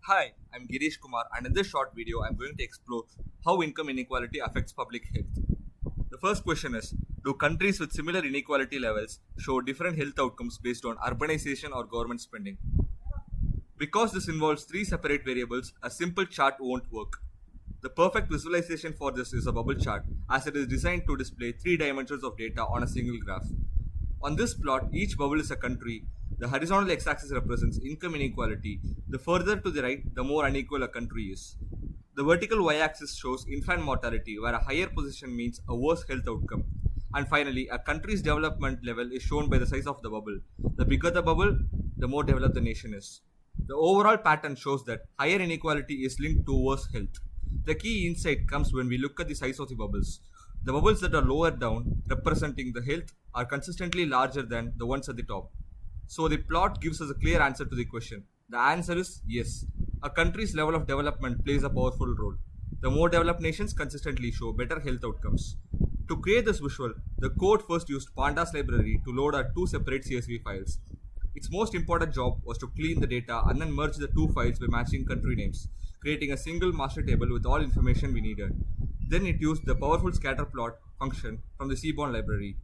Hi, I'm Girish Kumar, and in this short video, I'm going to explore how income inequality affects public health. The first question is: do countries with similar inequality levels show different health outcomes based on urbanization or government spending? Because this involves three separate variables, a simple chart won't work. The perfect visualization for this is a bubble chart, as it is designed to display three dimensions of data on a single graph. On this plot, each bubble is a country. The horizontal x-axis represents income inequality. The further to the right, the more unequal a country is. The vertical y-axis shows infant mortality, where a higher position means a worse health outcome. And finally, a country's development level is shown by the size of the bubble. The bigger the bubble, the more developed the nation is. The overall pattern shows that higher inequality is linked to worse health. The key insight comes when we look at the size of the bubbles. The bubbles that are lower down, representing the health, are consistently larger than the ones at the top. So the plot gives us a clear answer to the question. The answer is yes. A country's level of development plays a powerful role. The more developed nations consistently show better health outcomes. To create this visual, the code first used Pandas library to load our two separate CSV files. Its most important job was to clean the data and then merge the two files by matching country names, creating a single master table with all information we needed. Then it used the powerful scatterplot function from the Seaborn library.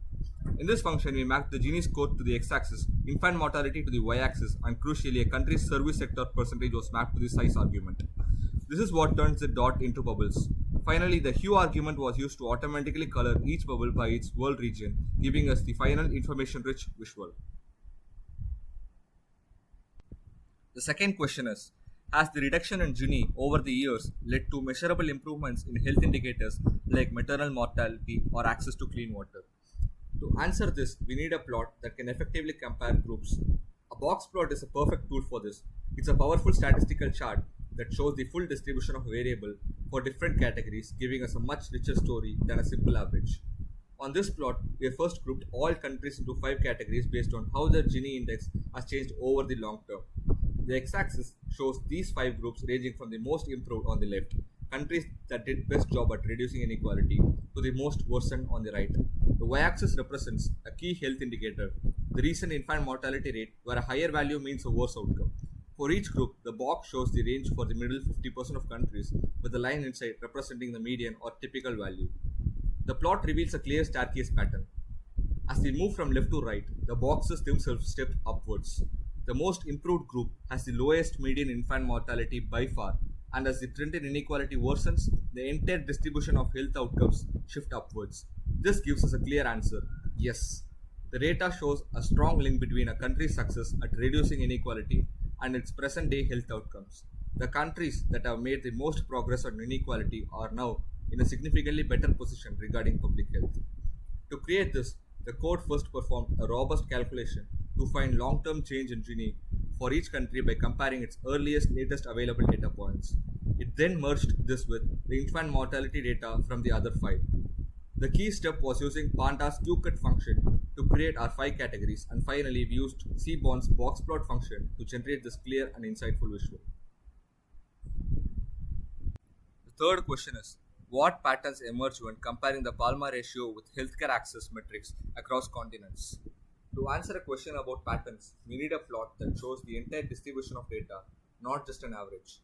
In this function, we mapped the Gini score to the x-axis, infant mortality to the y-axis, and crucially, a country's service sector percentage was mapped to the size argument. This is what turns the dot into bubbles. Finally, the hue argument was used to automatically color each bubble by its world region, giving us the final information-rich visual. The second question is: has the reduction in Gini over the years led to measurable improvements in health indicators like maternal mortality or access to clean water? To answer this, we need a plot that can effectively compare groups. A box plot is a perfect tool for this. It's a powerful statistical chart that shows the full distribution of variable for different categories, giving us a much richer story than a simple average. On this plot, we have first grouped all countries into five categories based on how their Gini index has changed over the long term. The x-axis shows these five groups ranging from the most improved on the left, countries that did best job at reducing inequality, to the most worsened on the right. The y-axis represents a key health indicator, the recent infant mortality rate, where a higher value means a worse outcome. For each group, the box shows the range for the middle 50% of countries, with the line inside representing the median or typical value. The plot reveals a clear staircase pattern. As we move from left to right, the boxes themselves step upwards. The most improved group has the lowest median infant mortality by far, and as the trend in inequality worsens, the entire distribution of health outcomes shift upwards. This gives us a clear answer: yes. The data shows a strong link between a country's success at reducing inequality and its present day health outcomes. The countries that have made the most progress on inequality are now in a significantly better position regarding public health. To create this, the code first performed a robust calculation to find long-term change in Gini for each country by comparing its latest available data points. It then merged this with the infant mortality data from the other five. The key step was using Panda's QCut function to create our five categories, and finally we used Seaborn's boxplot function to generate this clear and insightful visual. The third question is: what patterns emerge when comparing the Palma ratio with healthcare access metrics across continents? To answer a question about patterns, we need a plot that shows the entire distribution of data, not just an average.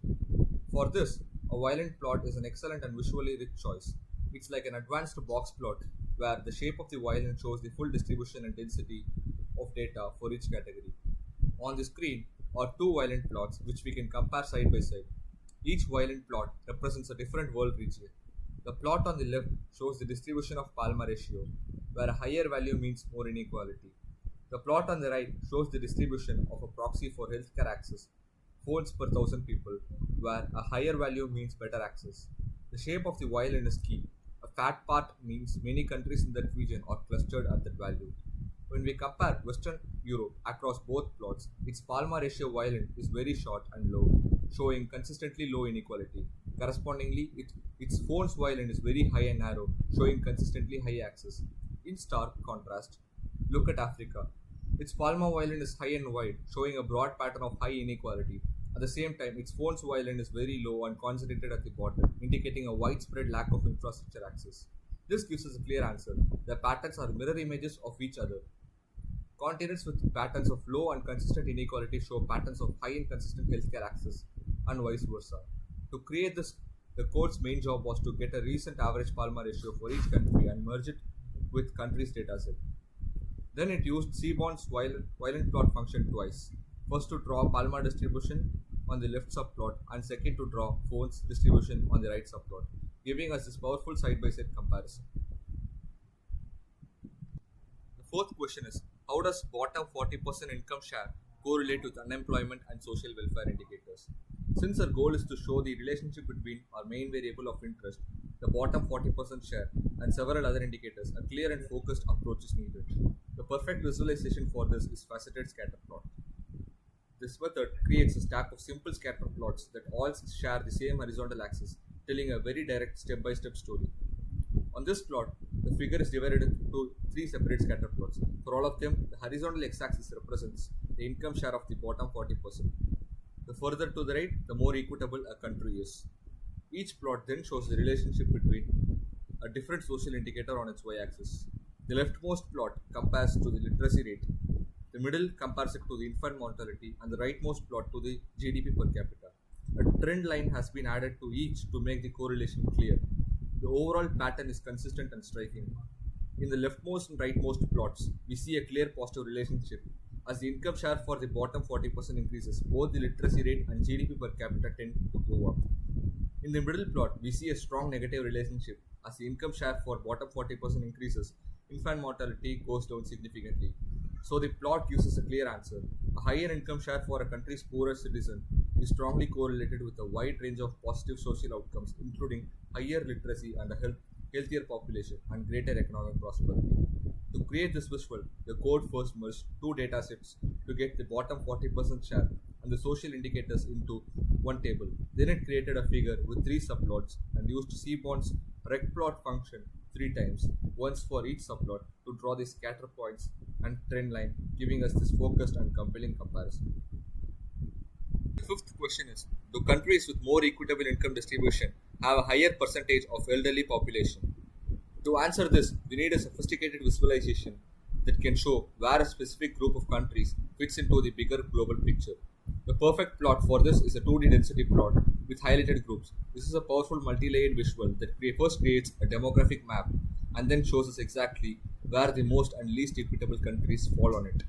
For this, a violent plot is an excellent and visually rich choice. It's like an advanced box plot where the shape of the violin shows the full distribution and density of data for each category. On the screen are two violin plots which we can compare side by side. Each violin plot represents a different world region. The plot on the left shows the distribution of Palma ratio, where a higher value means more inequality. The plot on the right shows the distribution of a proxy for healthcare access, phones per thousand people, where a higher value means better access. The shape of the violin is key. A fat part means many countries in that region are clustered at that value. When we compare Western Europe across both plots, its Palma ratio violin is very short and low, showing consistently low inequality. Correspondingly, its phone's violin is very high and narrow, showing consistently high access. In stark contrast, look at Africa. Its Palma violin is high and wide, showing a broad pattern of high inequality. At the same time, its phone's violin is very low and concentrated at the bottom, indicating a widespread lack of infrastructure access. This gives us a clear answer. The patterns are mirror images of each other. Continents with patterns of low and consistent inequality show patterns of high and consistent healthcare access, and vice versa. To create this, the code's main job was to get a recent average Palma ratio for each country and merge it with country's dataset. Then it used Seaborn's violent plot function twice. First to draw Palma distribution on the left subplot and second to draw phone's distribution on the right subplot, giving us this powerful side-by-side comparison. The fourth question is, how does bottom 40% income share correlate with unemployment and social welfare indicators? Since our goal is to show the relationship between our main variable of interest, the bottom 40% share, and several other indicators, a clear and focused approach is needed. The perfect visualization for this is faceted scatter plot. This method creates a stack of simple scatter plots that all share the same horizontal axis, telling a very direct step-by-step story. On this plot, the figure is divided into three separate scatter plots. For all of them, the horizontal x-axis represents the income share of the bottom 40%. The further to the right, the more equitable a country is. Each plot then shows the relationship between a different social indicator on its y-axis. The leftmost plot compares to the literacy rate, the middle compares it to the infant mortality, and the rightmost plot to the GDP per capita. A trend line has been added to each to make the correlation clear. The overall pattern is consistent and striking. In the leftmost and rightmost plots, we see a clear positive relationship. As the income share for the bottom 40% increases, both the literacy rate and GDP per capita tend to go up. In the middle plot, we see a strong negative relationship. As the income share for bottom 40% increases, infant mortality goes down significantly. So the plot gives us a clear answer. A higher income share for a country's poorest citizen is strongly correlated with a wide range of positive social outcomes, including higher literacy and a healthier population and greater economic prosperity. To create this visual, the code first merged two data sets to get the bottom 40% share and the social indicators into one table. Then it created a figure with three subplots and used Seaborn's recplot function three times, once for each subplot, to draw the scatter points and trend line, giving us this focused and compelling comparison. The fifth question is, do countries with more equitable income distribution have a higher percentage of elderly population? To answer this, we need a sophisticated visualization that can show where a specific group of countries fits into the bigger global picture. The perfect plot for this is a 2D density plot with highlighted groups. This is a powerful multi-layered visual that first creates a demographic map and then shows us exactly where the most and least equitable countries fall on it.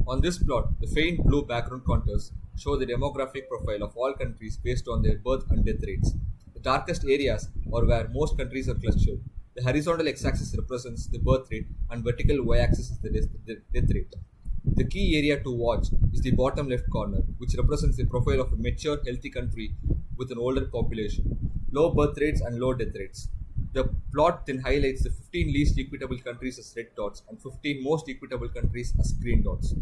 On this plot, the faint blue background contours show the demographic profile of all countries based on their birth and death rates. The darkest areas are where most countries are clustered. The horizontal x-axis represents the birth rate and vertical y-axis is the death rate. The key area to watch is the bottom left corner, which represents the profile of a mature, healthy country with an older population, low birth rates and low death rates. The plot then highlights the 15 least equitable countries as red dots and 15 most equitable countries as green dots.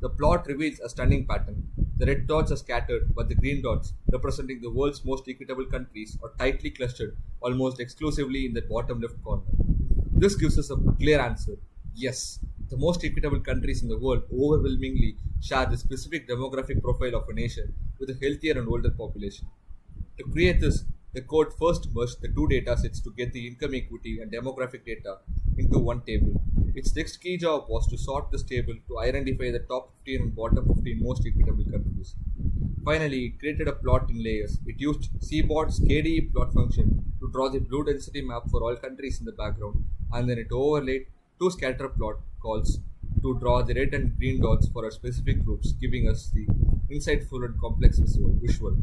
The plot reveals a stunning pattern. The red dots are scattered, but the green dots, representing the world's most equitable countries, are tightly clustered almost exclusively in the bottom left corner. This gives us a clear answer. Yes, the most equitable countries in the world overwhelmingly share the specific demographic profile of a nation with a healthier and older population. To create this, the code first merged the two data sets to get the income equity and demographic data into one table. Its next key job was to sort this table to identify the top 15 and bottom 15 most equitable countries. Finally, it created a plot in layers. It used Seaborn's KDE plot function to draw the blue density map for all countries in the background, and then it overlaid two scatter plot calls to draw the red and green dots for our specific groups, giving us the insightful and complex visual.